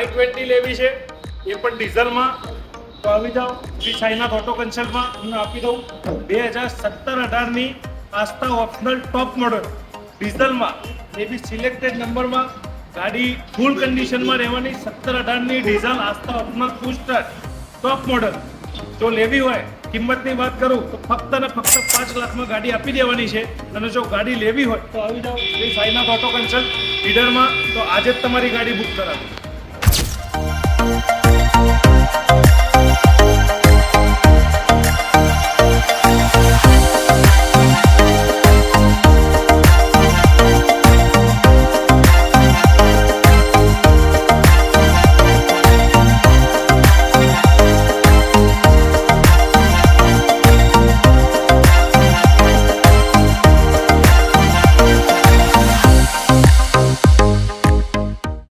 i20 લેવી છે, એ પણ ડીઝલમાં, તો આવી જાઓ શ્રી સાઈનાથ ઓટો કન્સલ્ટમાં. તમને આપી દઉં 2017-18ની આસ્થા ઓપ્શનલ ટોપ મોડલ ડીઝલમાં, એ બી સિલેક્ટેડ નંબરમાં. ગાડી ફૂલ કન્ડિશનમાં રહેવાની. 17-18ની diesel Asta optional 2 star top model. જો લેવી હોય, કિંમતની વાત કરું તો ફક્ત ને ફક્ત 5 લાખમાં ગાડી આપી દેવાની છે. અને જો ગાડી લેવી હોય તો આવી જાઓ શ્રી સાઈનાથ ઓટો કન્સલ્ટ લીડરમાં, તો આજે જ તમારી ગાડી બુક કરાવો.